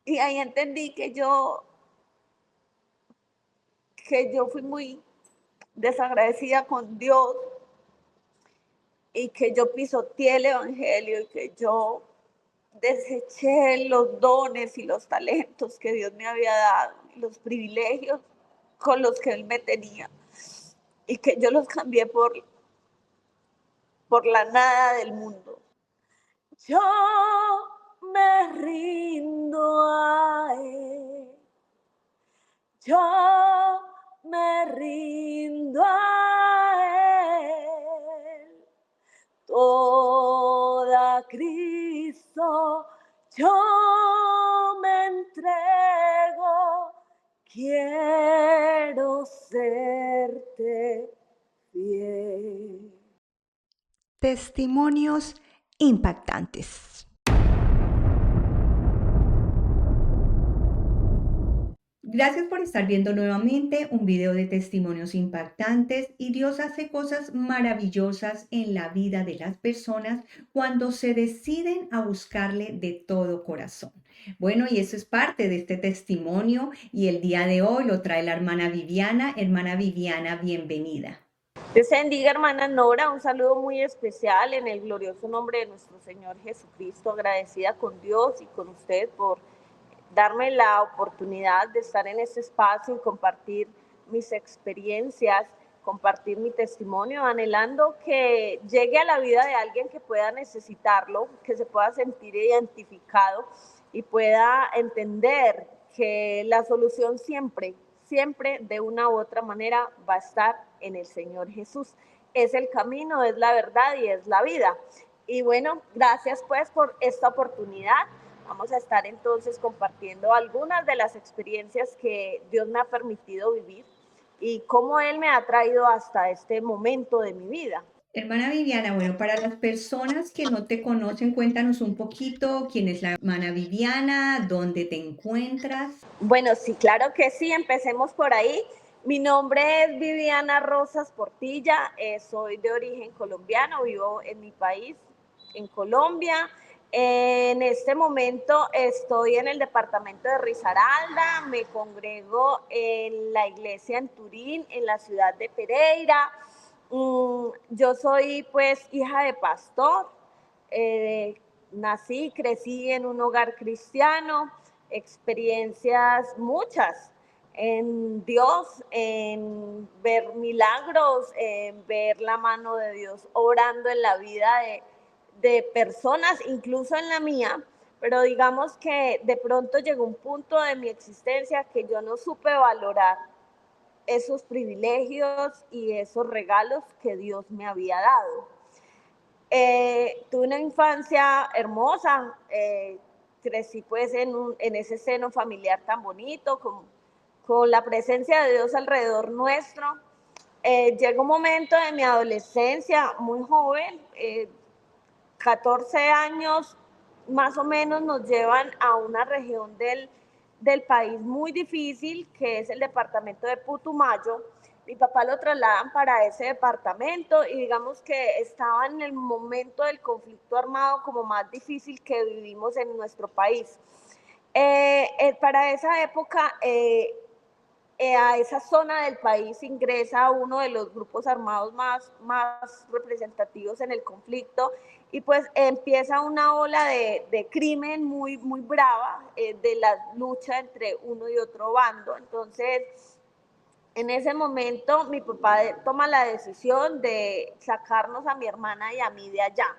Y ahí entendí que yo fui muy desagradecida con Dios y que yo pisoteé el evangelio y que yo deseché los dones y los talentos que Dios me había dado, y los privilegios con los que Él me tenía, y que yo los cambié por la nada del mundo. Yo me rindo a Él, yo me rindo a Él, toda Cristo yo me entrego, quiero serte fiel. Testimonios impactantes. Gracias por estar viendo nuevamente un video de testimonios impactantes y Dios hace cosas maravillosas en la vida de las personas cuando se deciden a buscarle de todo corazón. Bueno, y eso es parte de este testimonio y el día de hoy lo trae la hermana Viviana. Hermana Viviana, bienvenida. Dios bendiga, hermana Nora, un saludo muy especial en el glorioso nombre de nuestro Señor Jesucristo, agradecida con Dios y con usted por darme la oportunidad de estar en este espacio y compartir mis experiencias, compartir mi testimonio, anhelando que llegue a la vida de alguien que pueda necesitarlo, que se pueda sentir identificado y pueda entender que la solución siempre, siempre de una u otra manera va a estar en el Señor Jesús. Es el camino, es la verdad y es la vida. Y bueno, gracias pues por esta oportunidad. Vamos a estar entonces compartiendo algunas de las experiencias que Dios me ha permitido vivir y cómo Él me ha traído hasta este momento de mi vida. Hermana Viviana, bueno, para las personas que no te conocen, cuéntanos un poquito quién es la hermana Viviana, dónde te encuentras. Bueno, sí, claro que sí, empecemos por ahí. Mi nombre es Viviana Rosas Portilla, soy de origen colombiano, vivo en mi país, en Colombia. En este momento estoy en el departamento de Risaralda, me congrego en la iglesia en Turín, en la ciudad de Pereira. Yo soy pues hija de pastor, nací, crecí en un hogar cristiano, experiencias muchas en Dios, en ver milagros, en ver la mano de Dios obrando en la vida de personas, incluso en la mía, pero digamos que de pronto llegó un punto de mi existencia que yo no supe valorar esos privilegios y esos regalos que Dios me había dado. Tuve una infancia hermosa, crecí pues en ese seno familiar tan bonito, con la presencia de Dios alrededor nuestro. Llegó un momento de mi adolescencia muy joven, 14 años más o menos nos llevan a una región del país muy difícil, que es el departamento de Putumayo. Mi papá lo trasladan para ese departamento y digamos que estaba en el momento del conflicto armado como más difícil que vivimos en nuestro país. Para esa época, a esa zona del país ingresa uno de los grupos armados más representativos en el conflicto y pues empieza una ola de crimen muy brava, de la lucha entre uno y otro bando. Entonces, en ese momento mi papá toma la decisión de sacarnos a mi hermana y a mí de allá.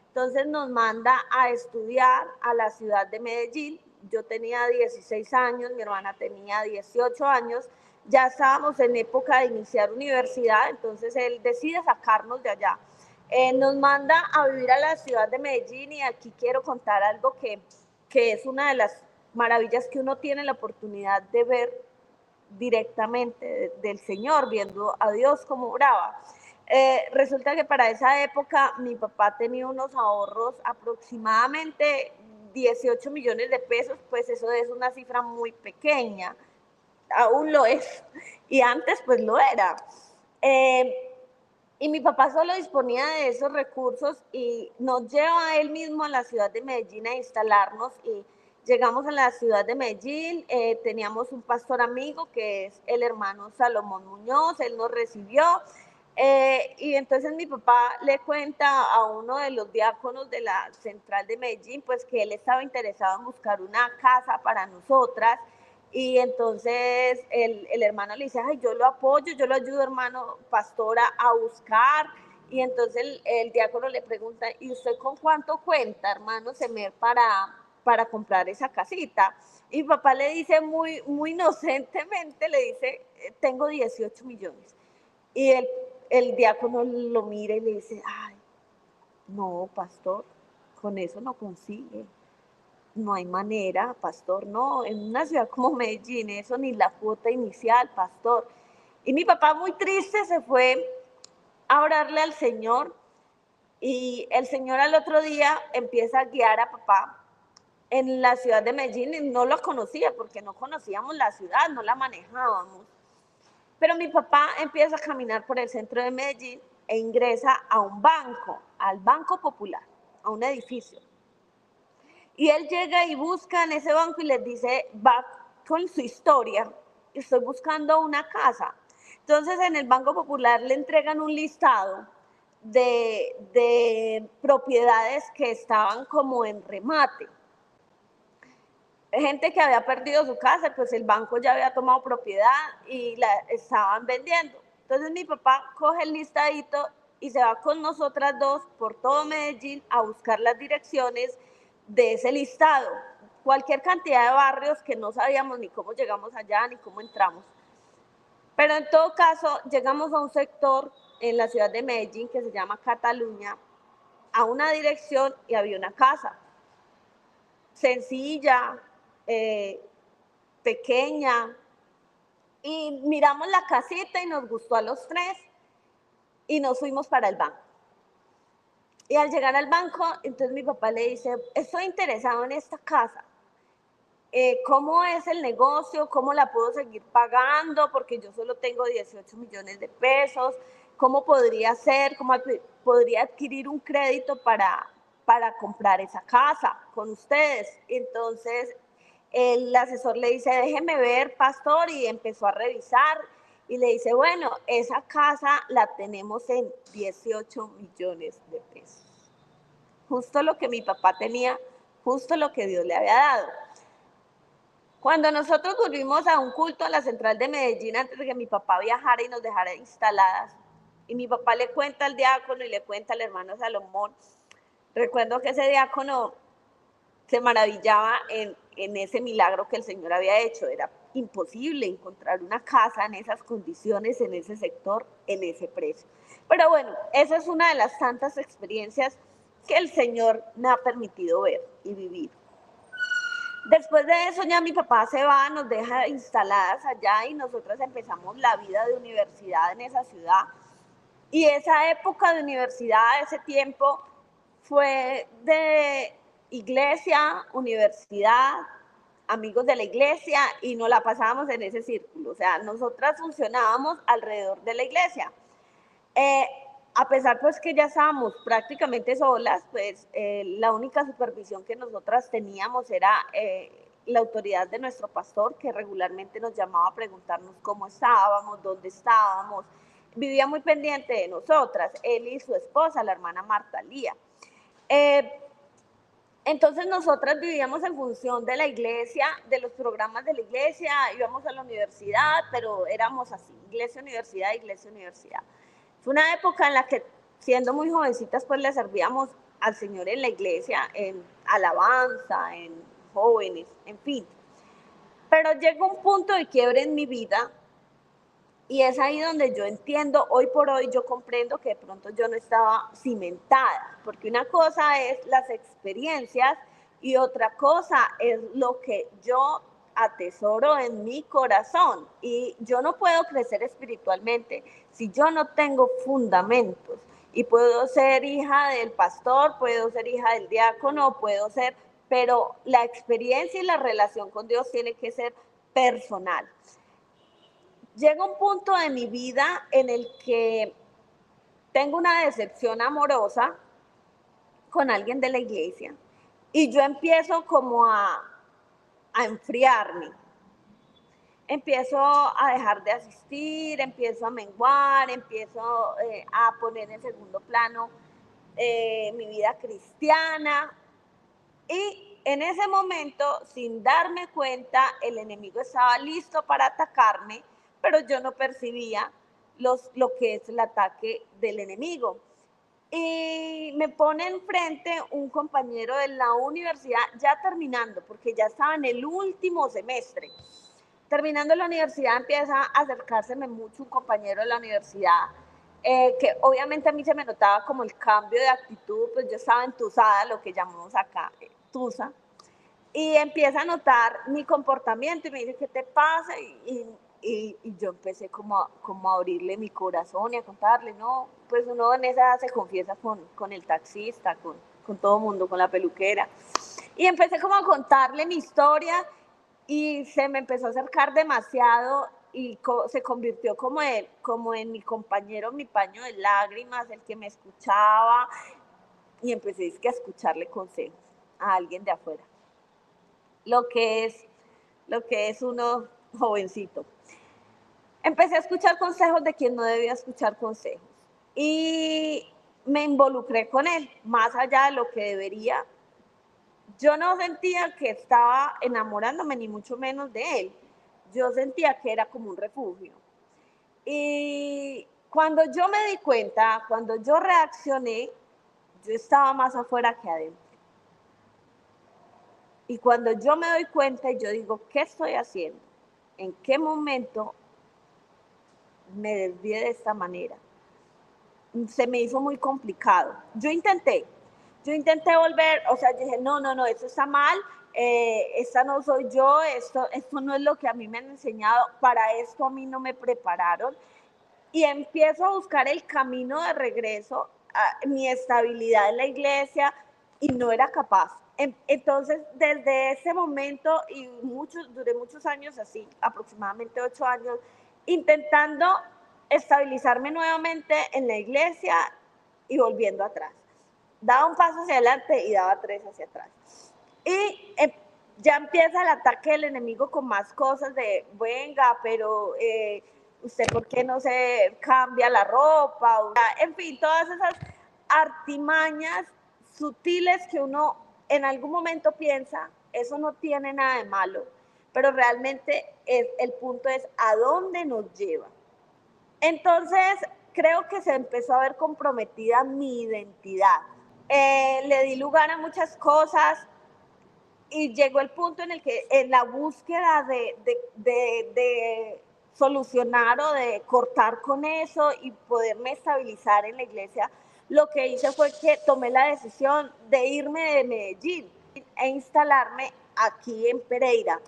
Entonces nos manda a estudiar a la ciudad de Medellín. Yo tenía 16 años, mi hermana tenía 18 años, ya estábamos en época de iniciar universidad, entonces él decide sacarnos de allá. Nos manda a vivir a la ciudad de Medellín y aquí quiero contar algo que es una de las maravillas que uno tiene la oportunidad de ver directamente del Señor, viendo a Dios como oraba. Resulta que para esa época mi papá tenía unos ahorros aproximadamente 18 millones de pesos, pues eso es una cifra muy pequeña, aún lo es, y antes pues lo era. Y mi papá solo disponía de esos recursos y nos lleva a él mismo a la ciudad de Medellín a instalarnos Llegamos a la ciudad de Medellín, teníamos un pastor amigo que es el hermano Salomón Muñoz, él nos recibió, y entonces mi papá le cuenta a uno de los diáconos de la central de Medellín, pues que él estaba interesado en buscar una casa para nosotras, y entonces el hermano le dice, ay, yo lo apoyo, yo lo ayudo, hermano pastora, a buscar. Y entonces el diácono le pregunta, ¿y usted con cuánto cuenta, hermano Semer, para comprar esa casita? Y mi papá le dice muy inocentemente, le dice, tengo 18 millones. Y el diácono lo mira y le dice, ay, no, pastor, con eso no consigue. No hay manera, pastor, no, en una ciudad como Medellín, eso ni la cuota inicial, pastor. Y mi papá muy triste se fue a orarle al Señor, y el Señor al otro día empieza a guiar a papá en la ciudad de Medellín, y no lo conocía porque no conocíamos la ciudad, no la manejábamos. Pero mi papá empieza a caminar por el centro de Medellín e ingresa a un banco, al Banco Popular, a un edificio. Y él llega y busca en ese banco y les dice, va con su historia, estoy buscando una casa. Entonces en el Banco Popular le entregan un listado de propiedades que estaban como en remate. Gente que había perdido su casa, pues el banco ya había tomado propiedad y la estaban vendiendo. Entonces mi papá coge el listadito y se va con nosotras dos por todo Medellín a buscar las direcciones de ese listado. Cualquier cantidad de barrios que no sabíamos ni cómo llegamos allá ni cómo entramos. Pero en todo caso, llegamos a un sector en la ciudad de Medellín que se llama Cataluña, a una dirección, y había una casa sencilla, pequeña, y miramos la casita y nos gustó a los tres y nos fuimos para el banco. Y al llegar al banco, entonces mi papá le dice, estoy interesado en esta casa. ¿Cómo es el negocio? ¿Cómo la puedo seguir pagando? Porque yo solo tengo 18 millones de pesos. ¿Cómo podría ser? ¿Cómo podría adquirir un crédito para comprar esa casa con ustedes? Entonces el asesor le dice, déjeme ver, pastor, y empezó a revisar y le dice, bueno, esa casa la tenemos en 18 millones de pesos. Justo lo que mi papá tenía, justo lo que Dios le había dado. Cuando nosotros volvimos a un culto a la central de Medellín, antes de que mi papá viajara y nos dejara instaladas, y mi papá le cuenta al diácono y le cuenta al hermano Salomón, recuerdo que ese diácono se maravillaba en ese milagro que el Señor había hecho. Era imposible encontrar una casa en esas condiciones, en ese sector, en ese precio. Pero bueno, esa es una de las tantas experiencias que el Señor me ha permitido ver y vivir. Después de eso ya mi papá se va, nos deja instaladas allá y nosotras empezamos la vida de universidad en esa ciudad. Y esa época de universidad, ese tiempo, fue de iglesia, universidad, amigos de la iglesia, y nos la pasábamos en ese círculo. O sea, nosotras funcionábamos alrededor de la iglesia. A pesar pues que ya estábamos prácticamente solas, pues la única supervisión que nosotras teníamos era la autoridad de nuestro pastor, que regularmente nos llamaba a preguntarnos cómo estábamos, dónde estábamos. Vivía muy pendiente de nosotras, él y su esposa, la hermana Marta Lía. Entonces nosotras vivíamos en función de la iglesia, de los programas de la iglesia, íbamos a la universidad, pero éramos así, iglesia, universidad, iglesia, universidad. Fue una época en la que, siendo muy jovencitas, pues le servíamos al Señor en la iglesia, en alabanza, en jóvenes, en fin. Pero llegó un punto de quiebre en mi vida, y es ahí donde yo entiendo, hoy por hoy yo comprendo que de pronto yo no estaba cimentada, porque una cosa es las experiencias y otra cosa es lo que yo atesoro en mi corazón. Y yo no puedo crecer espiritualmente si yo no tengo fundamentos. Y puedo ser hija del pastor, puedo ser hija del diácono, puedo ser, pero la experiencia y la relación con Dios tiene que ser personal. Llega un punto de mi vida en el que tengo una decepción amorosa con alguien de la iglesia y yo empiezo como a a enfriarme. Empiezo a dejar de asistir, empiezo a menguar, empiezo a poner en segundo plano mi vida cristiana. Y en ese momento, sin darme cuenta, el enemigo estaba listo para atacarme, pero yo no percibía lo que es el ataque del enemigo. Y me pone enfrente un compañero de la universidad, ya terminando, porque ya estaba en el último semestre. Terminando la universidad empieza a acercárseme mucho un compañero de la universidad, que obviamente a mí se me notaba como el cambio de actitud, pues yo estaba entusada, lo que llamamos acá, tusa, y empieza a notar mi comportamiento y me dice, ¿qué te pasa? Y yo empecé como a abrirle mi corazón y a contarle, no, pues uno en esa edad se confiesa con el taxista, con todo el mundo, con la peluquera. Y empecé como a contarle mi historia y se me empezó a acercar demasiado y se convirtió como en mi compañero, mi paño de lágrimas, el que me escuchaba, y empecé a escucharle consejos a alguien de afuera, lo que es uno jovencito. Empecé a escuchar consejos de quien no debía escuchar consejos y me involucré con él, más allá de lo que debería. Yo no sentía que estaba enamorándome, ni mucho menos de él. Yo sentía que era como un refugio. Y cuando yo me di cuenta, cuando yo reaccioné, yo estaba más afuera que adentro. Y cuando yo me doy cuenta y yo digo, ¿qué estoy haciendo? ¿En qué momento me desvié de esta manera? Se me hizo muy complicado. Yo intenté volver, o sea, yo dije, no, esto está mal, esta no soy yo, esto no es lo que a mí me han enseñado, para esto a mí no me prepararon. Y empiezo a buscar el camino de regreso, a mi estabilidad en la iglesia, y no era capaz. Entonces, desde ese momento, y duré muchos años así, aproximadamente 8 años, intentando estabilizarme nuevamente en la iglesia y volviendo atrás. Daba un paso hacia adelante y daba 3 hacia atrás. Y ya empieza el ataque del enemigo con más cosas de, venga, pero usted por qué no se cambia la ropa, en fin, todas esas artimañas sutiles que uno en algún momento piensa, eso no tiene nada de malo, pero realmente el punto es a dónde nos lleva. Entonces, creo que se empezó a ver comprometida mi identidad. Le di lugar a muchas cosas y llegó el punto en el que en la búsqueda de solucionar o de cortar con eso y poderme estabilizar en la iglesia, lo que hice fue que tomé la decisión de irme de Medellín e instalarme aquí en Pereira.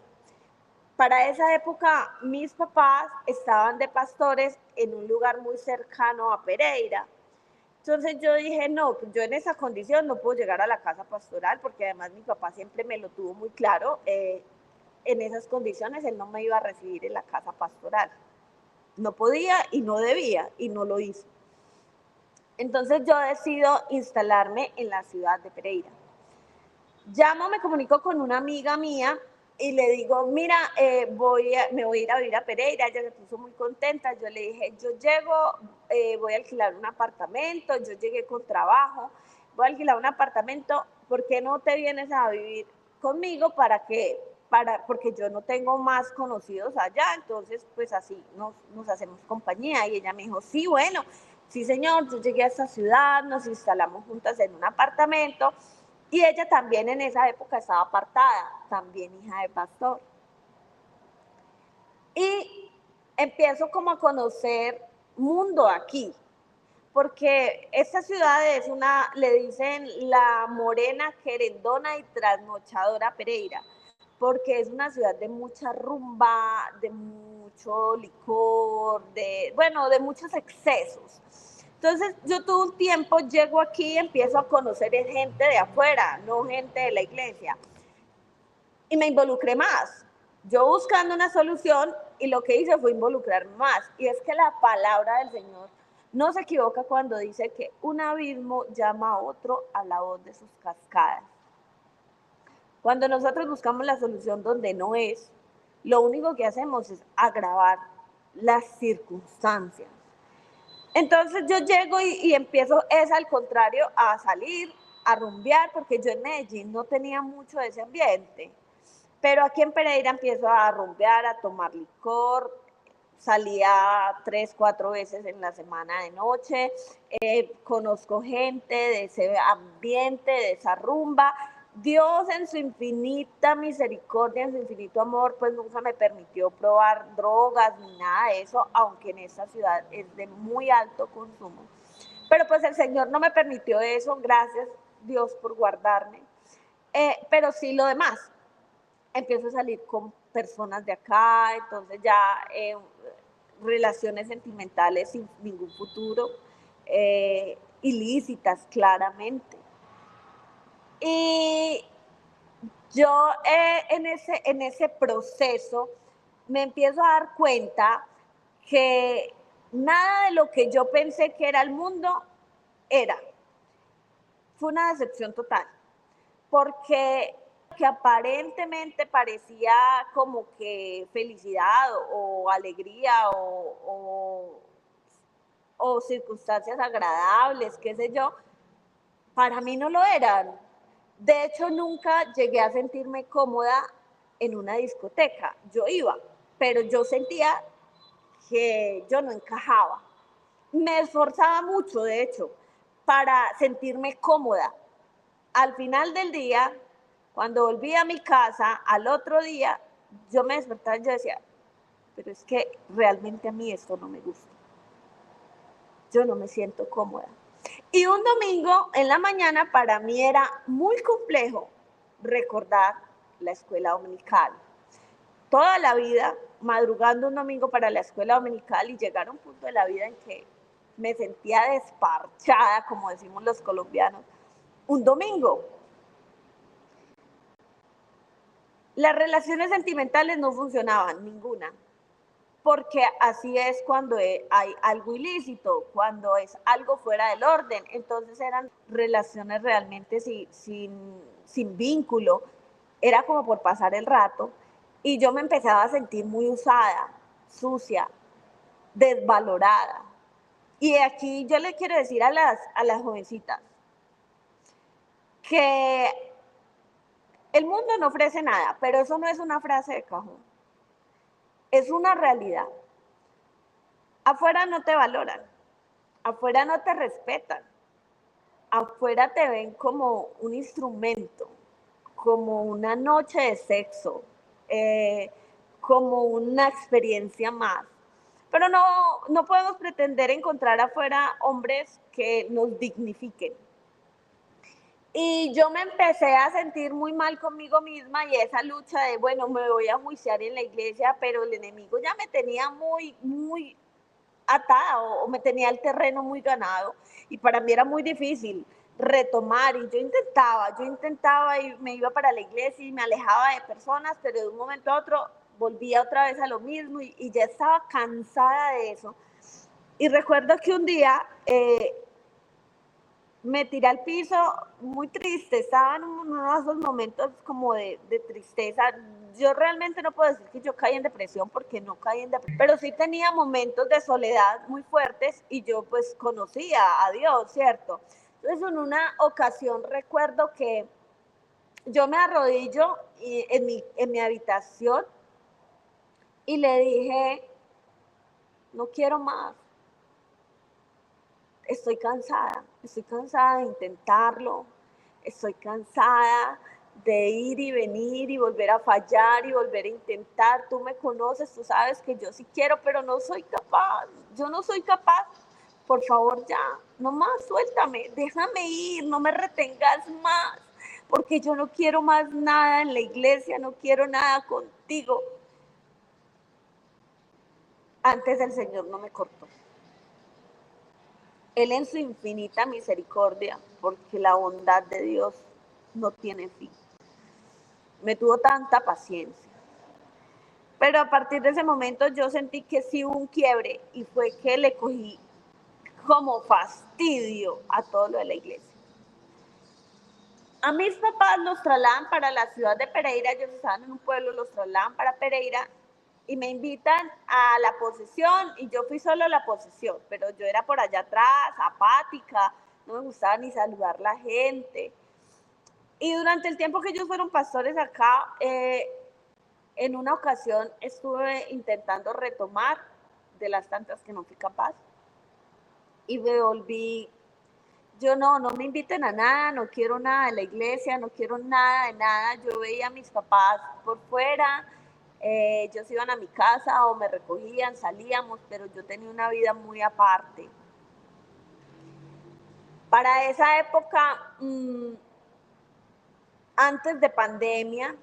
Para esa época mis papás estaban de pastores en un lugar muy cercano a Pereira. Entonces yo dije, no, pues yo en esa condición no puedo llegar a la casa pastoral, porque además mi papá siempre me lo tuvo muy claro, en esas condiciones él no me iba a recibir en la casa pastoral. No podía y no debía y no lo hizo. Entonces yo decido instalarme en la ciudad de Pereira. Me comunico con una amiga mía y le digo, mira, me voy a ir a vivir a Pereira. Ella se puso muy contenta. Yo le dije, yo llego, voy a alquilar un apartamento, yo llegué con trabajo, voy a alquilar un apartamento, ¿por qué no te vienes a vivir conmigo porque yo no tengo más conocidos allá? Entonces, pues así nos hacemos compañía. Y ella me dijo, sí, bueno, sí señor, yo llegué a esta ciudad, nos instalamos juntas en un apartamento. Y ella también en esa época estaba apartada, también hija de pastor. Y empiezo como a conocer mundo aquí, porque esta ciudad es le dicen la morena, querendona y trasnochadora Pereira, porque es una ciudad de mucha rumba, de mucho licor, de muchos excesos. Entonces yo todo un tiempo llego aquí y empiezo a conocer gente de afuera, no gente de la iglesia. Y me involucré más. Yo buscando una solución y lo que hice fue involucrarme más. Y es que la palabra del Señor no se equivoca cuando dice que un abismo llama a otro a la voz de sus cascadas. Cuando nosotros buscamos la solución donde no es, lo único que hacemos es agravar las circunstancias. Entonces yo llego y empiezo, es al contrario, a salir, a rumbear, porque yo en Medellín no tenía mucho de ese ambiente. Pero aquí en Pereira empiezo a rumbear, a tomar licor, salía 3, 4 veces en la semana de noche, conozco gente de ese ambiente, de esa rumba. Dios en su infinita misericordia, en su infinito amor, pues nunca me permitió probar drogas ni nada de eso, aunque en esta ciudad es de muy alto consumo. Pero pues el Señor no me permitió eso, gracias Dios por guardarme. Pero sí lo demás, empiezo a salir con personas de acá, entonces ya relaciones sentimentales sin ningún futuro, ilícitas claramente. Y yo en ese proceso me empiezo a dar cuenta que nada de lo que yo pensé que era el mundo era. Fue una decepción total, porque que aparentemente parecía como que felicidad o alegría o circunstancias agradables, qué sé yo, para mí no lo eran. De hecho, nunca llegué a sentirme cómoda en una discoteca. Yo iba, pero yo sentía que yo no encajaba. Me esforzaba mucho, de hecho, para sentirme cómoda. Al final del día, cuando volví a mi casa, al otro día, yo me despertaba y yo decía, pero es que realmente a mí esto no me gusta. Yo no me siento cómoda. Y un domingo en la mañana para mí era muy complejo recordar la escuela dominical. Toda la vida madrugando un domingo para la escuela dominical y llegar a un punto de la vida en que me sentía desparchada, como decimos los colombianos, un domingo. Las relaciones sentimentales no funcionaban, ninguna, porque así es cuando hay algo ilícito, cuando es algo fuera del orden. Entonces eran relaciones realmente sin vínculo, era como por pasar el rato, y yo me empezaba a sentir muy usada, sucia, desvalorada. Y aquí yo le quiero decir a las jovencitas que el mundo no ofrece nada, pero eso no es una frase de cajón, es una realidad. Afuera no te valoran, afuera no te respetan, afuera te ven como un instrumento, como una noche de sexo, como una experiencia más. Pero no podemos pretender encontrar afuera hombres que nos dignifiquen. Y yo me empecé a sentir muy mal conmigo misma y esa lucha de, bueno, me voy a juiciar en la iglesia, pero el enemigo ya me tenía muy atada o me tenía el terreno muy ganado y para mí era muy difícil retomar y yo intentaba y me iba para la iglesia y me alejaba de personas, pero de un momento a otro volvía otra vez a lo mismo y ya estaba cansada de eso. Y recuerdo que un día me tiré al piso muy triste, estaba en uno de esos momentos como de tristeza. Yo realmente no puedo decir que yo caí en depresión porque no caí en depresión, pero sí tenía momentos de soledad muy fuertes y yo pues conocía a Dios, ¿cierto? Entonces en una ocasión recuerdo que yo me arrodillo en mi habitación y le dije, no quiero más, estoy cansada de intentarlo, estoy cansada de ir y venir y volver a fallar y volver a intentar. Tú me conoces, tú sabes que yo sí quiero, pero no soy capaz. Yo no soy capaz. Por favor, ya, no más, suéltame, déjame ir, no me retengas más, porque yo no quiero más nada en la iglesia, no quiero nada contigo. Antes el Señor no me cortó. Él en su infinita misericordia, porque la bondad de Dios no tiene fin, me tuvo tanta paciencia. Pero a partir de ese momento yo sentí que sí hubo un quiebre y fue que le cogí como fastidio a todo lo de la iglesia. A mis papás los trasladan para la ciudad de Pereira, ellos estaban en un pueblo, los trasladan para Pereira y me invitan a la posesión y yo fui solo a la posesión, pero yo era por allá atrás, apática, no me gustaba ni saludar a la gente. Y durante el tiempo que ellos fueron pastores acá, en una ocasión estuve intentando retomar de las tantas que no fui capaz y me volví, yo no me inviten a nada, no quiero nada de la iglesia, no quiero nada de nada. Yo veía a mis papás por fuera, ellos iban a mi casa o me recogían, salíamos, pero yo tenía una vida muy aparte. Para esa época, antes de pandemia,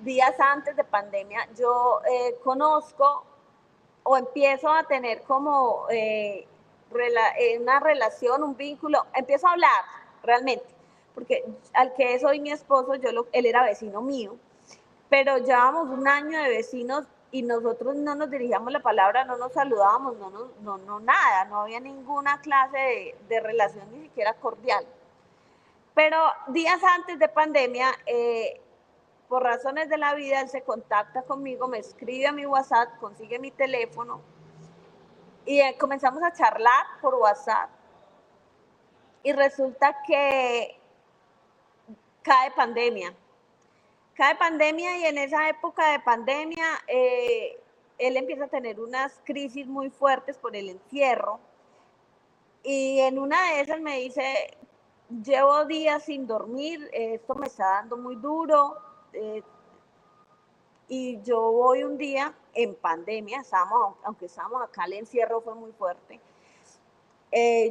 días antes de pandemia, yo conozco o empiezo a tener como una relación, un vínculo, empiezo a hablar realmente, porque al que es hoy mi esposo, él era vecino mío, pero llevábamos un año de vecinos y nosotros no nos dirigíamos la palabra, no nos saludábamos, no nada, no había ninguna clase de relación ni siquiera cordial. Pero días antes de pandemia, por razones de la vida, él se contacta conmigo, me escribe a mi WhatsApp, consigue mi teléfono y comenzamos a charlar por WhatsApp. Y resulta que cae pandemia. Cae pandemia y en esa época de pandemia él empieza a tener unas crisis muy fuertes por el encierro. Y en una de esas me dice, llevo días sin dormir, esto me está dando muy duro. Y yo voy un día en pandemia, aunque estábamos acá, el encierro fue muy fuerte.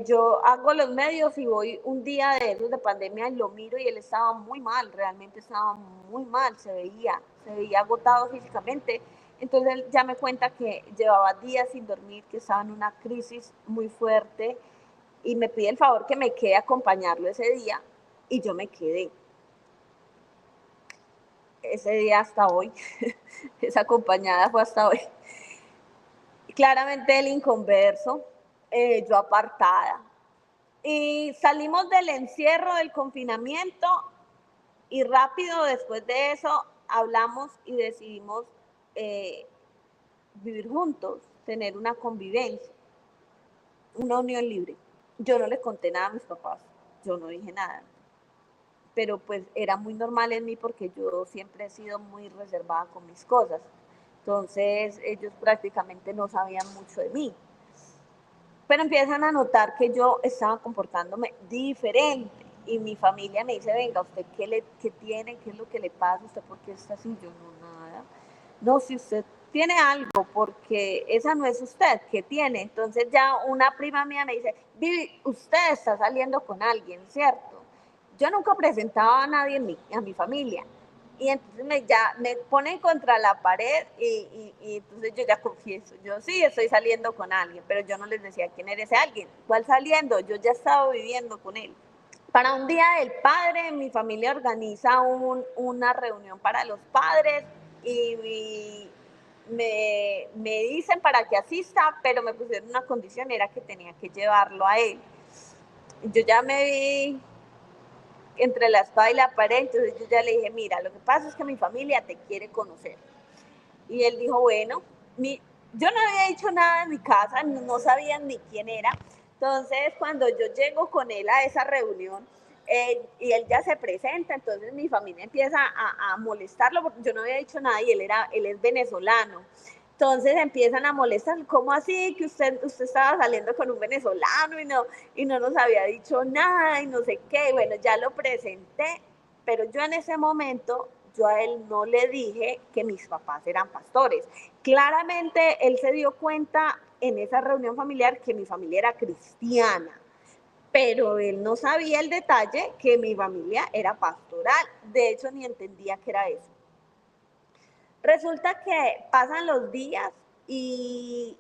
Yo hago los medios y voy un día de esos de pandemia y lo miro y él estaba muy mal, realmente estaba muy mal, se veía agotado físicamente. Entonces él ya me cuenta que llevaba días sin dormir, que estaba en una crisis muy fuerte y me pide el favor que me quede a acompañarlo ese día y yo me quedé. Ese día hasta hoy, esa acompañada fue hasta hoy. Claramente el inconverso, yo apartada. Y salimos del encierro, del confinamiento, y rápido después de eso hablamos y decidimos vivir juntos, tener una convivencia, una unión libre. Yo no les conté nada a mis papás, yo no dije nada, pero pues era muy normal en mí porque yo siempre he sido muy reservada con mis cosas. Entonces ellos prácticamente no sabían mucho de mí. Pero empiezan a notar que yo estaba comportándome diferente. Y mi familia me dice, venga, ¿usted qué tiene? ¿Qué es lo que le pasa? ¿Usted por qué está así? Yo no, nada. No, si usted tiene algo, porque esa no es usted, ¿qué tiene? Entonces ya una prima mía me dice, Vivi, usted está saliendo con alguien, ¿cierto? Yo nunca presentaba a nadie a mi familia. Y entonces me ponen contra la pared y entonces yo ya confieso, yo sí estoy saliendo con alguien, pero yo no les decía quién era ese alguien, cuál saliendo, yo ya estaba viviendo con él. Para un día del padre, mi familia organiza una reunión para los padres y me dicen para que asista, pero me pusieron una condición, era que tenía que llevarlo a él. Yo ya me vi entre la espada y la pared, entonces yo ya le dije, mira, lo que pasa es que mi familia te quiere conocer. Y él dijo, bueno, yo no había dicho nada en mi casa, no sabían ni quién era. Entonces, cuando yo llego con él a esa reunión, y él ya se presenta, entonces mi familia empieza a molestarlo, porque yo no había dicho nada y él es venezolano. Entonces empiezan a molestar, ¿cómo así que usted estaba saliendo con un venezolano y no nos había dicho nada y no sé qué? Bueno, ya lo presenté, pero yo en ese momento, yo a él no le dije que mis papás eran pastores. Claramente él se dio cuenta en esa reunión familiar que mi familia era cristiana, pero él no sabía el detalle que mi familia era pastoral. De hecho, ni entendía qué era eso. Resulta que pasan los días y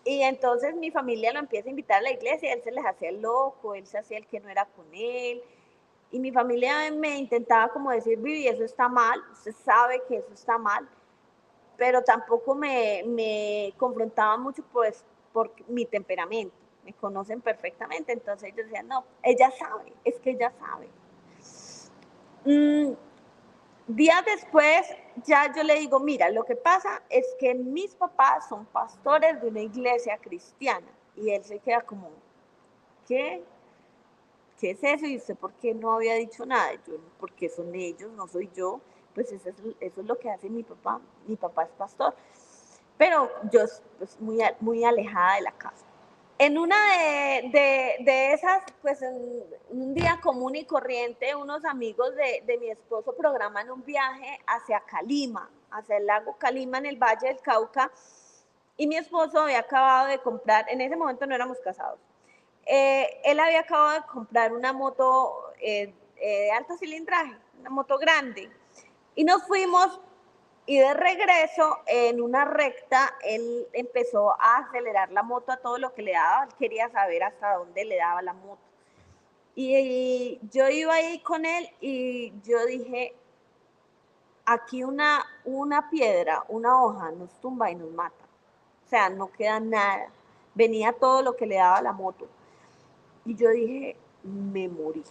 entonces mi familia lo empieza a invitar a la iglesia, él se les hacía el loco, él se hacía el que no era con él. Y mi familia me intentaba como decir, Vivi, eso está mal, usted sabe que eso está mal, pero tampoco me confrontaba mucho pues por mi temperamento. me conocen perfectamente, entonces ellos decían, no, ella sabe, es que ella sabe. Días después, ya yo le digo, mira, lo que pasa es que mis papás son pastores de una iglesia cristiana. Y él se queda como, ¿qué? ¿Qué es eso? ¿Y usted por qué no había dicho nada? Yo, porque son ellos, no soy yo. Pues eso es lo que hace mi papá. Mi papá es pastor. Pero yo pues, muy alejada de la casa. En una de esas, pues en un día común y corriente, unos amigos de mi esposo programan un viaje hacia Calima, hacia el lago Calima en el Valle del Cauca, y mi esposo había acabado de comprar, en ese momento no éramos casados, él había acabado de comprar una moto de alto cilindraje, una moto grande, y nos fuimos. Y de regreso, en una recta, él empezó a acelerar la moto a todo lo que le daba. Él quería saber hasta dónde le daba la moto. Y yo iba ahí con él y yo dije, aquí una piedra, una hoja nos tumba y nos mata. O sea, no queda nada. Venía todo lo que le daba la moto. Y yo dije, me morí.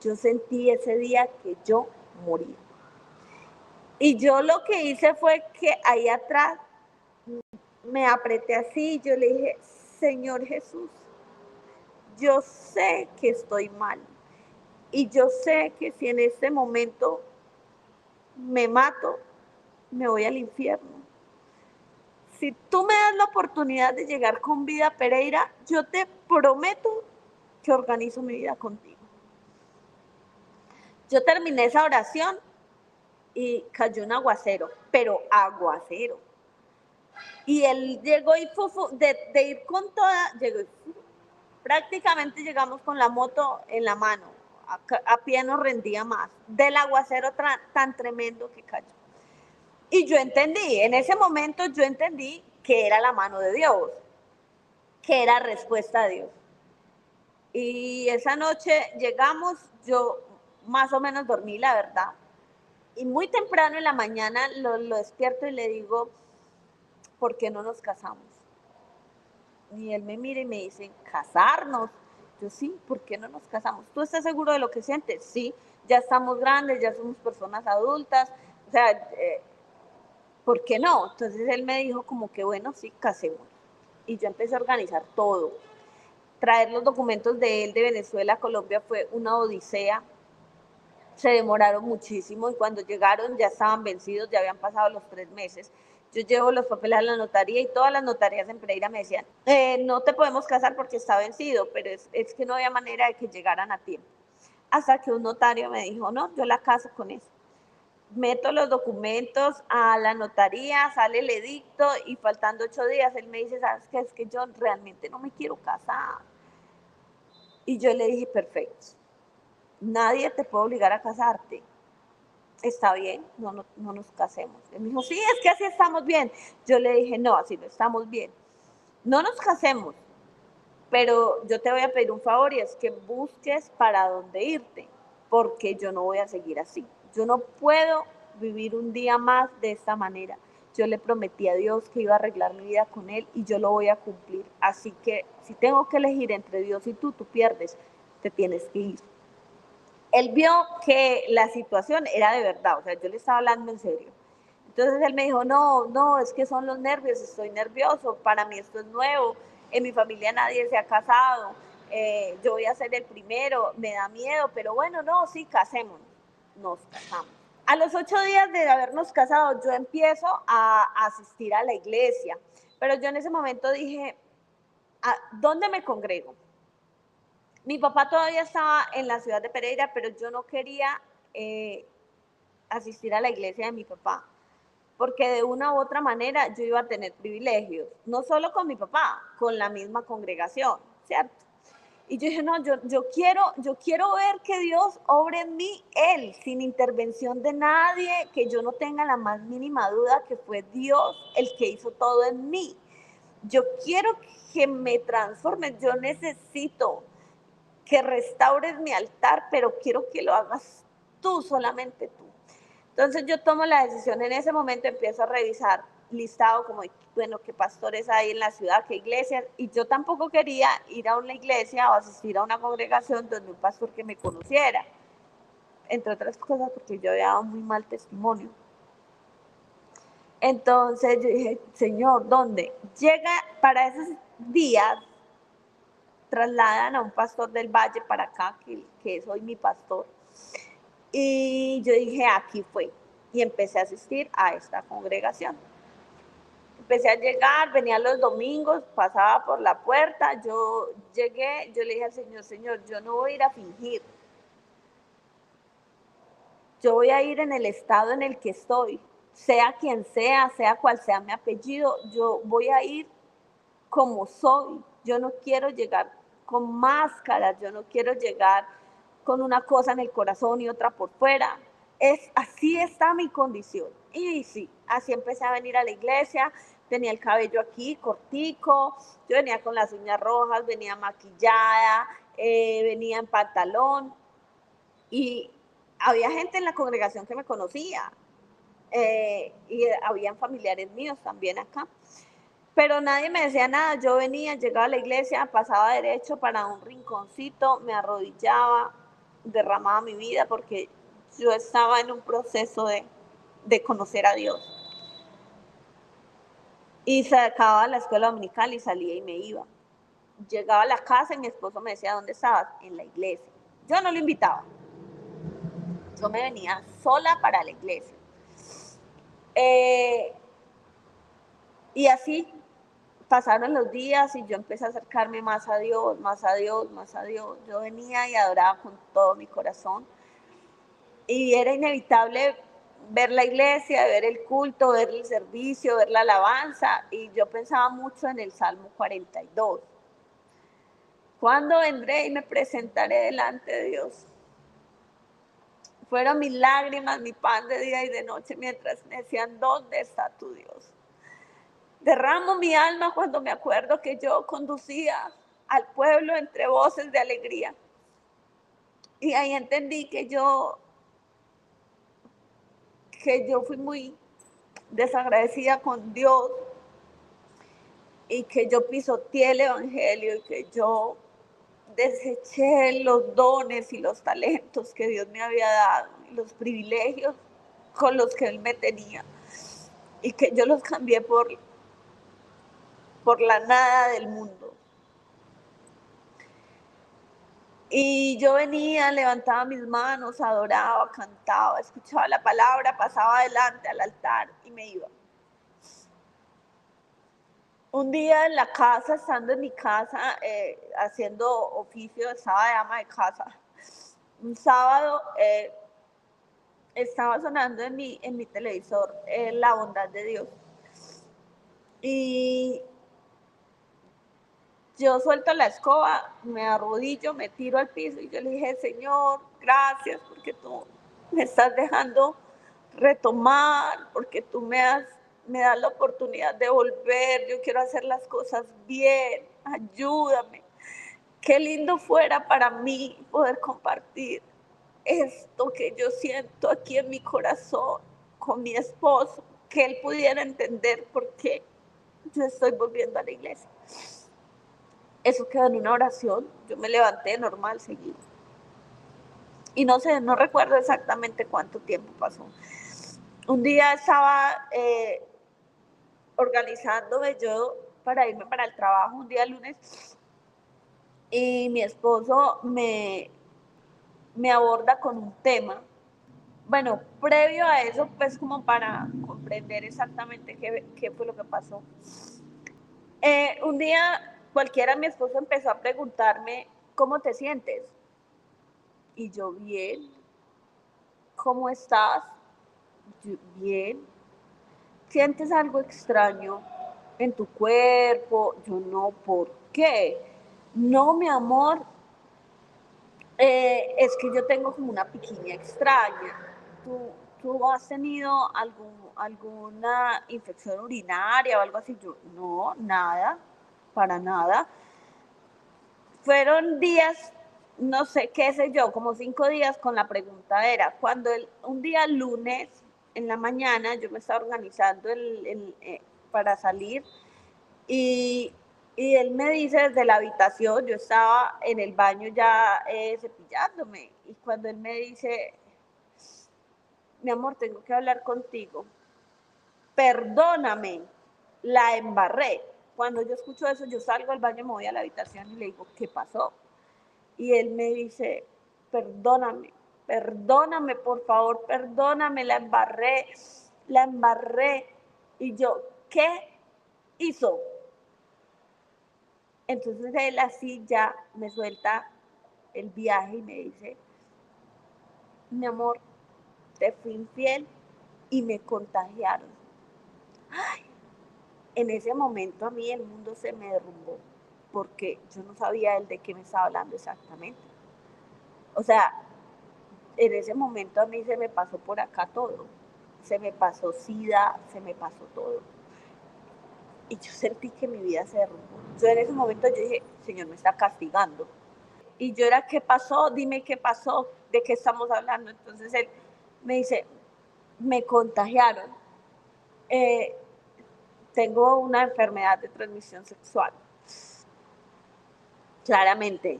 Yo sentí ese día que yo morí. Y yo lo que hice fue que ahí atrás me apreté así y yo le dije, Señor Jesús, yo sé que estoy mal y yo sé que si en este momento me mato, me voy al infierno. Si tú me das la oportunidad de llegar con vida a Pereira, yo te prometo que organizo mi vida contigo. Yo terminé esa oración y cayó un aguacero, pero aguacero. Y él llegó y de ir con toda, llegó y prácticamente llegamos con la moto en la mano. A pie nos rendía más del aguacero tan tremendo que cayó. Y yo entendí, en ese momento yo entendí que era la mano de Dios, que era respuesta a Dios. Y esa noche llegamos, yo más o menos dormí, la verdad. Y muy temprano en la mañana lo despierto y le digo, ¿por qué no nos casamos? Y él me mira y me dice, ¿casarnos? Yo, sí, ¿por qué no nos casamos? ¿Tú estás seguro de lo que sientes? Sí, ya estamos grandes, ya somos personas adultas, o sea, ¿por qué no? Entonces él me dijo como que bueno, sí, casémonos. Y yo empecé a organizar todo. Traer los documentos de él de Venezuela a Colombia fue una odisea. Se demoraron muchísimo y cuando llegaron ya estaban vencidos, ya habían pasado los 3 meses. Yo llevo los papeles a la notaría y todas las notarías en Pereira me decían, no te podemos casar porque está vencido, pero es que no había manera de que llegaran a tiempo. Hasta que un notario me dijo, no, yo la caso con eso. Meto los documentos a la notaría, sale el edicto y faltando 8 días él me dice, ¿sabes qué? Es que yo realmente no me quiero casar. Y yo le dije, perfecto, nadie te puede obligar a casarte. Está bien, no nos casemos. Él me dijo, sí, es que así estamos bien. Yo le dije, no, así no estamos bien. No nos casemos, pero yo te voy a pedir un favor y es que busques para dónde irte, porque yo no voy a seguir así. Yo no puedo vivir un día más de esta manera. Yo le prometí a Dios que iba a arreglar mi vida con Él y yo lo voy a cumplir. Así que si tengo que elegir entre Dios y tú pierdes, te tienes que ir. Él vio que la situación era de verdad, o sea, yo le estaba hablando en serio. Entonces él me dijo, no, es que son los nervios, estoy nervioso, para mí esto es nuevo, en mi familia nadie se ha casado, yo voy a ser el primero, me da miedo, pero bueno, no, sí, casémonos. Nos casamos. A los 8 días de habernos casado, yo empiezo a asistir a la iglesia, pero yo en ese momento dije, ¿a dónde me congrego? Mi papá todavía estaba en la ciudad de Pereira, pero yo no quería asistir a la iglesia de mi papá, porque de una u otra manera yo iba a tener privilegios, no solo con mi papá, con la misma congregación, ¿cierto? Y yo dije, no, yo quiero ver que Dios obre en mí, Él, sin intervención de nadie, que yo no tenga la más mínima duda que fue Dios el que hizo todo en mí. Yo quiero que me transforme, yo necesito que restaures mi altar, pero quiero que lo hagas tú, solamente tú. Entonces yo tomo la decisión en ese momento, empiezo a revisar listado como, bueno, qué pastores hay en la ciudad, qué iglesias, y yo tampoco quería ir a una iglesia o asistir a una congregación donde un pastor que me conociera, entre otras cosas porque yo había dado muy mal testimonio. Entonces yo dije, Señor, ¿dónde? Llega para esos días, trasladan a un pastor del Valle para acá, que es hoy mi pastor. Y yo dije, aquí fue. Y empecé a asistir a esta congregación. Empecé a llegar, venía los domingos, pasaba por la puerta, yo llegué, yo le dije al Señor, Señor, yo no voy a ir a fingir. Yo voy a ir en el estado en el que estoy, sea quien sea cual sea mi apellido, yo voy a ir como soy. Yo no quiero llegar con máscaras, yo no quiero llegar con una cosa en el corazón y otra por fuera. Así está mi condición. Y sí, así empecé a venir a la iglesia, tenía el cabello aquí cortico, yo venía con las uñas rojas, venía maquillada, venía en pantalón y había gente en la congregación que me conocía y habían familiares míos también acá. Pero nadie me decía nada, yo venía, llegaba a la iglesia, pasaba derecho para un rinconcito, me arrodillaba, derramaba mi vida porque yo estaba en un proceso de conocer a Dios. Y se acababa la escuela dominical y salía y me iba. Llegaba a la casa y mi esposo me decía, ¿dónde estabas? En la iglesia. Yo no lo invitaba. Yo me venía sola para la iglesia. Y así pasaron los días y yo empecé a acercarme más a Dios, más a Dios, más a Dios. Yo venía y adoraba con todo mi corazón. Y era inevitable ver la iglesia, ver el culto, ver el servicio, ver la alabanza. Y yo pensaba mucho en el Salmo 42. ¿Cuándo vendré y me presentaré delante de Dios? Fueron mis lágrimas, mi pan de día y de noche, mientras me decían, ¿dónde está tu Dios? Derramo mi alma cuando me acuerdo que yo conducía al pueblo entre voces de alegría. Y ahí entendí que yo fui muy desagradecida con Dios y que yo pisoteé el evangelio y que yo deseché los dones y los talentos que Dios me había dado, y los privilegios con los que Él me tenía, y que yo los cambié por la nada del mundo. Y yo venía, levantaba mis manos, adoraba, cantaba, escuchaba la palabra, pasaba adelante al altar y me iba. Un día en la casa, estando en mi casa, haciendo oficio, estaba de ama de casa. Un sábado estaba sonando en mi televisor La bondad de Dios. Y yo suelto la escoba, me arrodillo, me tiro al piso y yo le dije, Señor, gracias porque tú me estás dejando retomar, porque tú me das la oportunidad de volver, yo quiero hacer las cosas bien, ayúdame. Qué lindo fuera para mí poder compartir esto que yo siento aquí en mi corazón con mi esposo, que él pudiera entender por qué yo estoy volviendo a la iglesia. Eso quedó en una oración, yo me levanté normal, seguí. Y no sé, no recuerdo exactamente cuánto tiempo pasó. Un día estaba organizándome yo para irme para el trabajo, un día lunes, y mi esposo me aborda con un tema. Bueno, previo a eso, pues como para comprender exactamente qué fue lo que pasó. Un día cualquiera, mi esposo empezó a preguntarme, ¿cómo te sientes? Y yo, bien. ¿Cómo estás? Yo, bien. ¿Sientes algo extraño en tu cuerpo? Yo, no, ¿por qué? No, mi amor, es que yo tengo como una piquiña extraña. ¿Tú has tenido alguna infección urinaria o algo así? Yo, no, nada, para nada. Fueron días, no sé, qué sé yo, como 5 días con la preguntadera. Cuando un día lunes en la mañana, yo me estaba organizando para salir y, él me dice desde la habitación, yo estaba en el baño ya cepillándome, y cuando él me dice, mi amor, tengo que hablar contigo, perdóname, la embarré. Cuando yo escucho eso, yo salgo al baño, me voy a la habitación y le digo, ¿qué pasó? Y él me dice, perdóname, perdóname, por favor, perdóname, la embarré, la embarré. Y yo, ¿qué hizo? Entonces él así ya me suelta el viaje y me dice, mi amor, te fui infiel y me contagiaron. Ay, en ese momento a mí el mundo se me derrumbó, porque yo no sabía él de qué me estaba hablando exactamente. O sea, en ese momento a mí se me pasó por acá todo. Se me pasó SIDA, se me pasó todo. Y yo sentí que mi vida se derrumbó. Yo en ese momento yo dije, Señor, me está castigando. Y yo era, ¿qué pasó? Dime qué pasó, de qué estamos hablando. Entonces él me dice, me contagiaron. Eh, tengo una enfermedad de transmisión sexual. Claramente,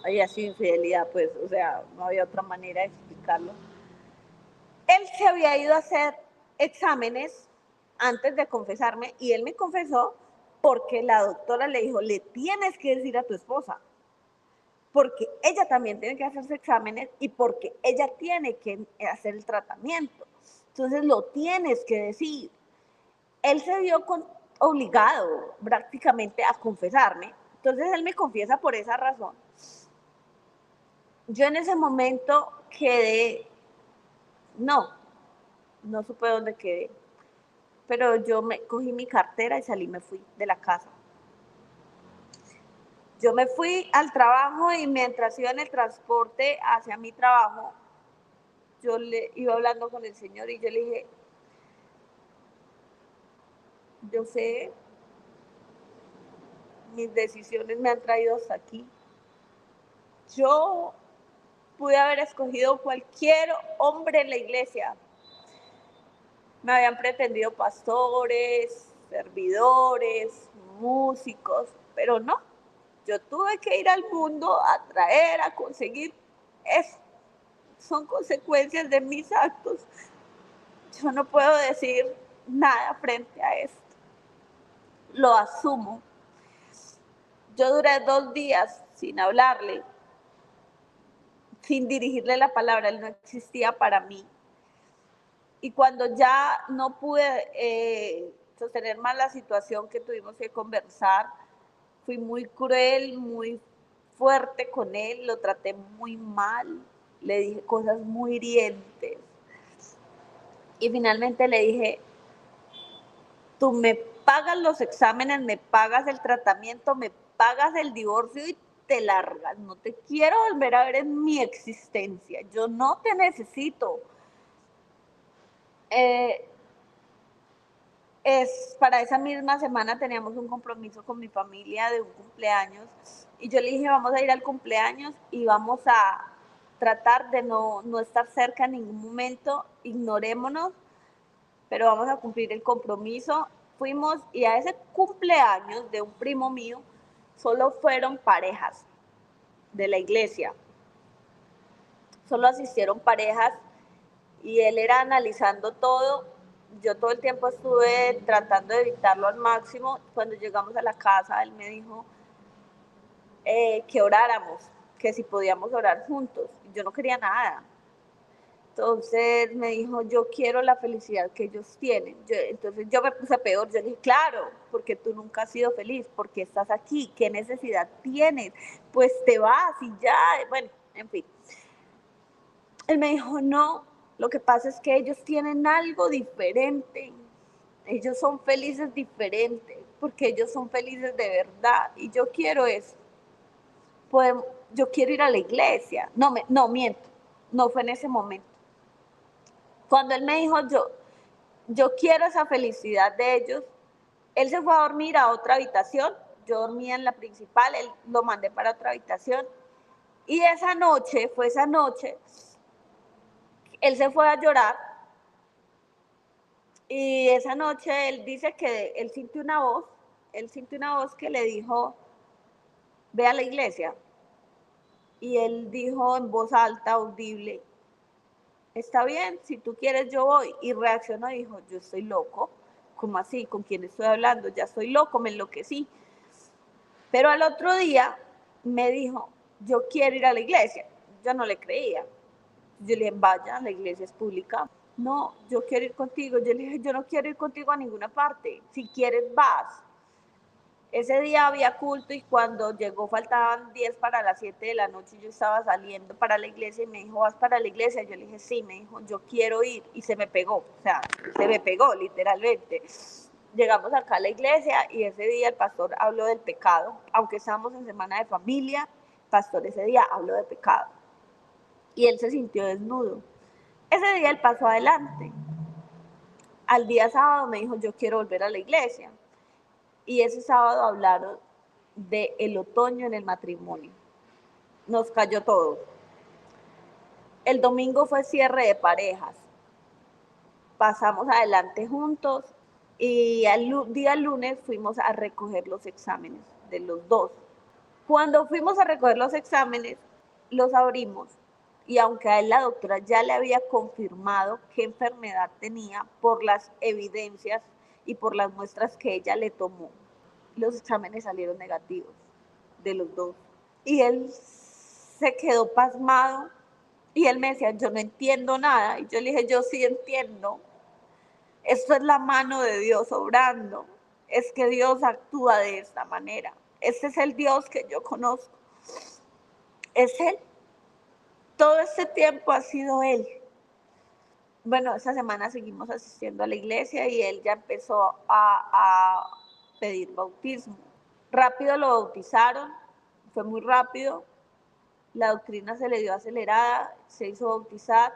había sido infidelidad, pues, o sea, no había otra manera de explicarlo. Él se había ido a hacer exámenes antes de confesarme y él me confesó porque la doctora le dijo, le tienes que decir a tu esposa, porque ella también tiene que hacerse exámenes y porque ella tiene que hacer el tratamiento. Entonces lo tienes que decir. Él se vio obligado prácticamente a confesarme. Entonces él me confiesa por esa razón. Yo en ese momento quedé, no supe dónde quedé, pero yo me cogí mi cartera y salí, me fui de la casa. Yo me fui al trabajo y mientras iba en el transporte hacia mi trabajo, yo le iba hablando con el Señor y yo le dije, yo sé, mis decisiones me han traído hasta aquí. Yo pude haber escogido cualquier hombre en la iglesia. Me habían pretendido pastores, servidores, músicos, pero no. Yo tuve que ir al mundo a traer, a conseguir eso. Son consecuencias de mis actos. Yo no puedo decir nada frente a esto. Lo asumo. Yo duré 2 días sin hablarle, sin dirigirle la palabra. Él no existía para mí. Y cuando ya no pude sostener más la situación, que tuvimos que conversar, fui muy cruel, muy fuerte con él, lo traté muy mal, le dije cosas muy hirientes. Y finalmente le dije, tú me pagas los exámenes, me pagas el tratamiento, me pagas el divorcio y te largas. No te quiero volver a ver en mi existencia. Yo no te necesito. Para esa misma semana teníamos un compromiso con mi familia de un cumpleaños y yo le dije, vamos a ir al cumpleaños y vamos a tratar de no estar cerca en ningún momento, ignorémonos, pero vamos a cumplir el compromiso. Fuimos y a ese cumpleaños de un primo mío solo fueron parejas de la iglesia, solo asistieron parejas y él era analizando todo. Yo todo el tiempo estuve tratando de evitarlo al máximo. Cuando llegamos a la casa, él me dijo que oráramos, que si podíamos orar juntos. Yo no quería nada. Entonces me dijo, yo quiero la felicidad que ellos tienen. Entonces yo me puse peor. Yo le dije, claro, porque tú nunca has sido feliz, porque estás aquí, ¿qué necesidad tienes? Pues te vas y ya, bueno, en fin. Él me dijo, no, lo que pasa es que ellos tienen algo diferente. Ellos son felices diferente, porque ellos son felices de verdad. Y yo quiero eso. Yo quiero ir a la iglesia. No, miento. No fue en ese momento. Cuando él me dijo, yo quiero esa felicidad de ellos, él se fue a dormir a otra habitación. Yo dormía en la principal, él lo mandé para otra habitación. Y esa noche, él se fue a llorar Y esa noche él dice que él sintió una voz que le dijo, ve a la iglesia. Y él dijo en voz alta, audible, está bien, si tú quieres yo voy. Y reaccionó y dijo, yo estoy loco. ¿Cómo así? ¿Con quién estoy hablando? Ya estoy loco, me enloquecí. Pero al otro día me dijo, yo quiero ir a la iglesia. Yo no le creía. Yo le dije, vaya, la iglesia es pública. No, yo quiero ir contigo. Yo le dije, yo no quiero ir contigo a ninguna parte. Si quieres, vas. Ese día había culto y cuando llegó faltaban 10 para las 7 de la noche y yo estaba saliendo para la iglesia y me dijo, ¿vas para la iglesia? Yo le dije, sí, me dijo, yo quiero ir y se me pegó, o sea, se me pegó literalmente. Llegamos acá a la iglesia y ese día el pastor habló del pecado, aunque estábamos en semana de familia, el pastor ese día habló de pecado y él se sintió desnudo. Ese día él pasó adelante. Al día sábado me dijo, yo quiero volver a la iglesia. Y ese sábado hablaron de el otoño en el matrimonio. Nos cayó todo. El domingo fue cierre de parejas. Pasamos adelante juntos y al día lunes fuimos a recoger los exámenes de los dos. Cuando fuimos a recoger los exámenes, los abrimos y aunque a él la doctora ya le había confirmado qué enfermedad tenía por las evidencias y por las muestras que ella le tomó, los exámenes salieron negativos de los dos. Y él se quedó pasmado y él me decía, yo no entiendo nada. Y yo le dije, yo sí entiendo. Esto es la mano de Dios obrando. Es que Dios actúa de esta manera. Este es el Dios que yo conozco. Es Él. Todo este tiempo ha sido Él. Bueno, esta semana seguimos asistiendo a la iglesia y él ya empezó a pedir bautismo. Rápido lo bautizaron, fue muy rápido, la doctrina se le dio acelerada, se hizo bautizar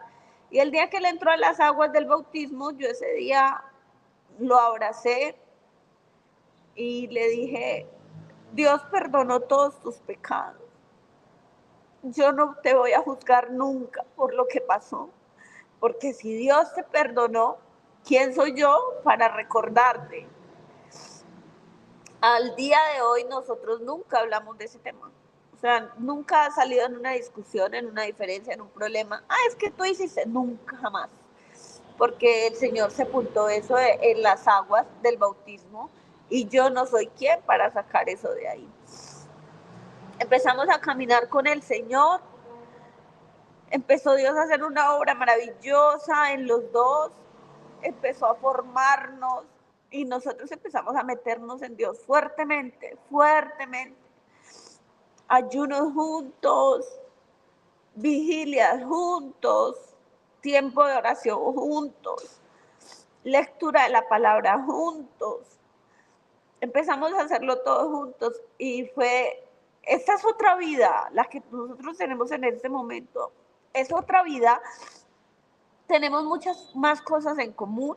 y el día que él entró a las aguas del bautismo, yo ese día lo abracé y le dije, Dios perdonó todos tus pecados, yo no te voy a juzgar nunca por lo que pasó, porque si Dios te perdonó, ¿quién soy yo para recordarte? Al día de hoy nosotros nunca hablamos de ese tema. O sea, nunca ha salido en una discusión, en una diferencia, en un problema. Ah, es que tú hiciste, nunca, jamás. Porque el Señor sepultó eso en las aguas del bautismo y yo no soy quien para sacar eso de ahí. Empezamos a caminar con el Señor, empezó Dios a hacer una obra maravillosa en los dos, empezó a formarnos y nosotros empezamos a meternos en Dios fuertemente, fuertemente. Ayunos juntos, vigilias juntos, tiempo de oración juntos, lectura de la palabra juntos. Empezamos a hacerlo todos juntos y esta es otra vida, la que nosotros tenemos en este momento. Es otra vida, tenemos muchas más cosas en común,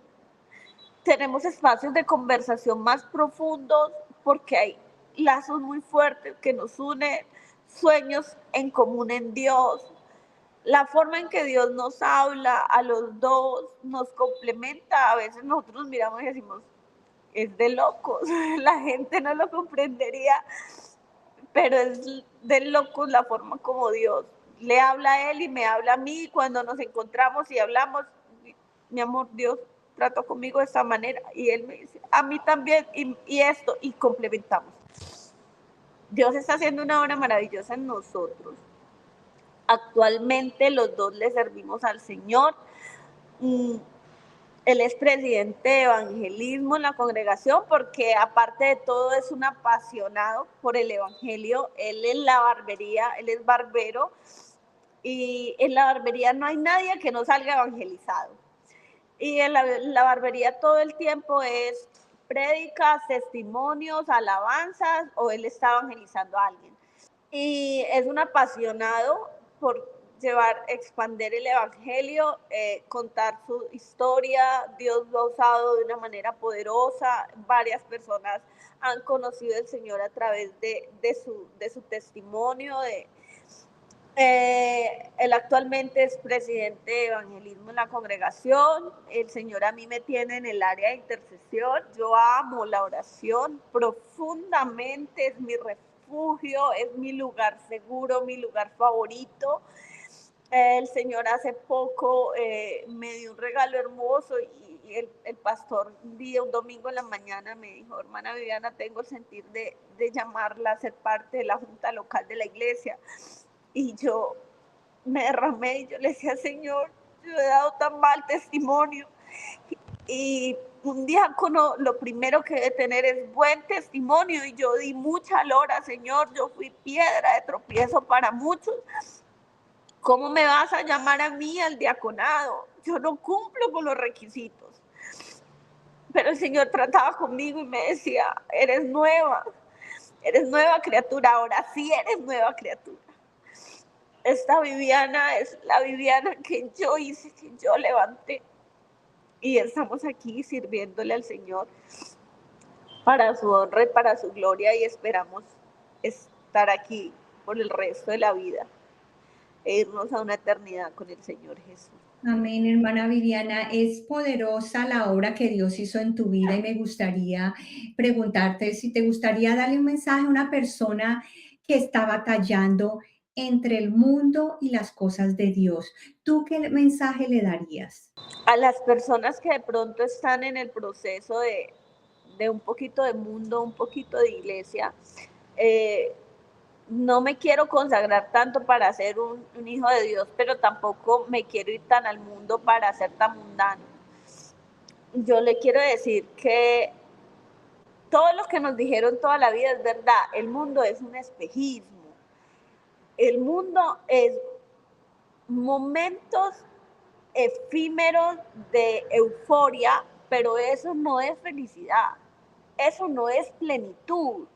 tenemos espacios de conversación más profundos porque hay lazos muy fuertes que nos unen, sueños en común en Dios. La forma en que Dios nos habla a los dos nos complementa. A veces nosotros miramos y decimos, es de locos, la gente no lo comprendería, pero es de locos la forma como Dios le habla a él y me habla a mí. Cuando nos encontramos y hablamos, mi amor, Dios trató conmigo de esta manera y él me dice, a mí también y esto, y complementamos. Dios está haciendo una obra maravillosa en nosotros. Actualmente los dos le servimos al Señor. Él es presidente de evangelismo en la congregación porque aparte de todo es un apasionado por el evangelio. Él en la barbería, él es barbero y en la barbería no hay nadie que no salga evangelizado. Y en la barbería todo el tiempo es prédicas, testimonios, alabanzas o él está evangelizando a alguien. Y es un apasionado por expandir el evangelio, contar su historia. Dios lo ha usado de una manera poderosa. Varias personas han conocido al Señor a través de su testimonio, Él actualmente es presidente de evangelismo en la congregación. El Señor a mí me tiene en el área de intercesión. Yo amo la oración profundamente, es mi refugio, es mi lugar seguro, mi lugar favorito. El Señor hace poco me dio un regalo hermoso y el pastor un día, un domingo en la mañana me dijo, hermana Viviana, tengo el sentir de llamarla a ser parte de la junta local de la iglesia. Y yo me derramé y yo le decía, Señor, yo he dado tan mal testimonio. Y un diácono lo primero que debe tener es buen testimonio, y yo di mucha lora, Señor, yo fui piedra de tropiezo para muchos. ¿Cómo me vas a llamar a mí al diaconado? Yo no cumplo con los requisitos. Pero el Señor trataba conmigo y me decía, eres nueva criatura, ahora sí eres nueva criatura. Esta Viviana es la Viviana que yo hice, que yo levanté. Y estamos aquí sirviéndole al Señor para su honra y para su gloria, y esperamos estar aquí por el resto de la vida e irnos a una eternidad con el Señor Jesús. Amén, hermana Viviana. Es poderosa la obra que Dios hizo en tu vida y me gustaría preguntarte si te gustaría darle un mensaje a una persona que está batallando entre el mundo y las cosas de Dios. ¿Tú qué mensaje le darías? A las personas que de pronto están en el proceso de un poquito de mundo, un poquito de iglesia, eh, no me quiero consagrar tanto para ser un hijo de Dios, pero tampoco me quiero ir tan al mundo para ser tan mundano. Yo le quiero decir que todo lo que nos dijeron toda la vida es verdad. El mundo es un espejismo. El mundo es momentos efímeros de euforia, pero eso no es felicidad. Eso no es plenitud.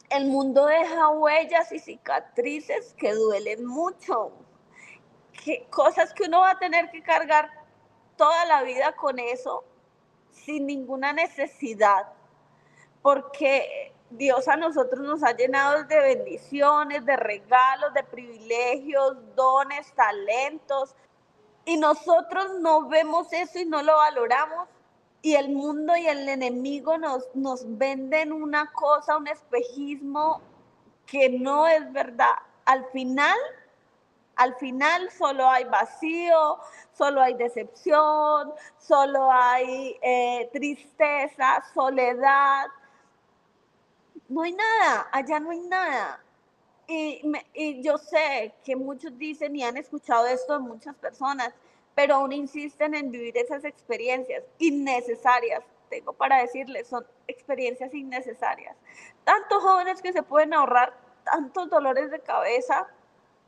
El mundo deja huellas y cicatrices que duelen mucho, cosas que uno va a tener que cargar toda la vida con eso, sin ninguna necesidad, porque Dios a nosotros nos ha llenado de bendiciones, de regalos, de privilegios, dones, talentos, y nosotros no vemos eso y no lo valoramos. Y el mundo y el enemigo nos venden una cosa, un espejismo que no es verdad. Al final solo hay vacío, solo hay decepción, solo hay tristeza, soledad. No hay nada, allá no hay nada. Y yo sé que muchos dicen y han escuchado esto de muchas personas, pero aún insisten en vivir esas experiencias innecesarias. Tengo para decirles, son experiencias innecesarias. Tantos jóvenes que se pueden ahorrar tantos dolores de cabeza,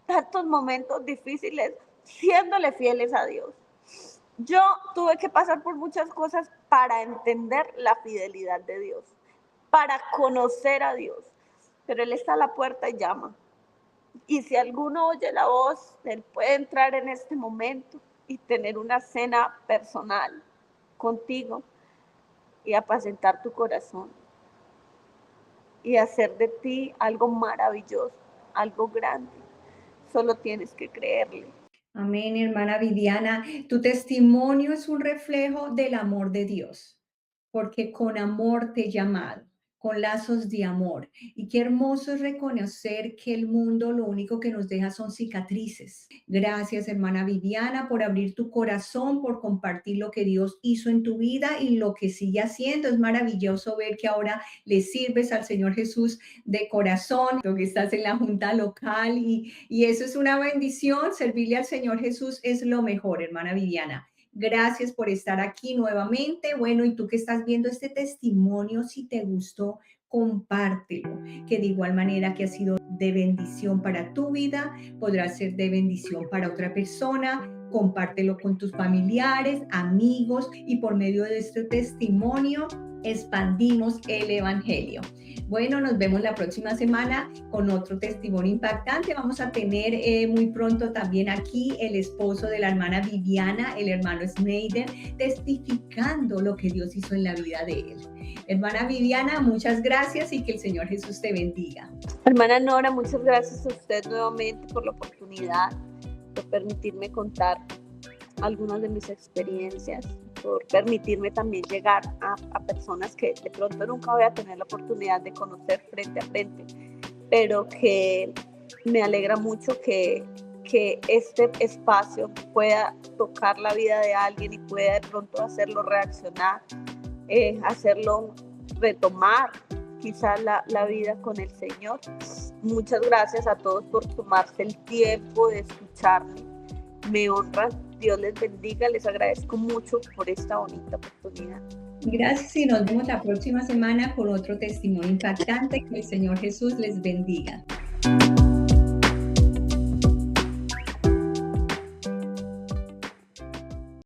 tantos momentos difíciles, siéndole fieles a Dios. Yo tuve que pasar por muchas cosas para entender la fidelidad de Dios, para conocer a Dios, pero Él está a la puerta y llama. Y si alguno oye la voz, Él puede entrar en este momento y tener una cena personal contigo y apacentar tu corazón y hacer de ti algo maravilloso, algo grande. Solo tienes que creerle. Amén, hermana Viviana. Tu testimonio es un reflejo del amor de Dios, porque con amor te he llamado, con lazos de amor. Y qué hermoso es reconocer que el mundo lo único que nos deja son cicatrices. Gracias, hermana Viviana, por abrir tu corazón, por compartir lo que Dios hizo en tu vida y lo que sigue haciendo. Es maravilloso ver que ahora le sirves al Señor Jesús de corazón, que estás en la junta local y eso es una bendición. Servirle al Señor Jesús es lo mejor, hermana Viviana. Gracias por estar aquí nuevamente. Bueno, y tú que estás viendo este testimonio, si te gustó, compártelo, que de igual manera que ha sido de bendición para tu vida, podrá ser de bendición para otra persona. Compártelo con tus familiares, amigos y por medio de este testimonio expandimos el Evangelio. Bueno, nos vemos la próxima semana con otro testimonio impactante. Vamos a tener muy pronto también aquí el esposo de la hermana Viviana, el hermano Snyder, testificando lo que Dios hizo en la vida de él. Hermana Viviana, muchas gracias y que el Señor Jesús te bendiga. Hermana Nora, muchas gracias a usted nuevamente por la oportunidad, por permitirme contar algunas de mis experiencias, por permitirme también llegar a personas que de pronto nunca voy a tener la oportunidad de conocer frente a frente, pero que me alegra mucho que este espacio pueda tocar la vida de alguien y pueda de pronto hacerlo reaccionar, hacerlo retomar quizás la vida con el Señor. Muchas gracias a todos por tomarse el tiempo de escucharme. Me honra. Dios les bendiga, les agradezco mucho por esta bonita oportunidad. Gracias y nos vemos la próxima semana con otro testimonio impactante. Que el Señor Jesús les bendiga.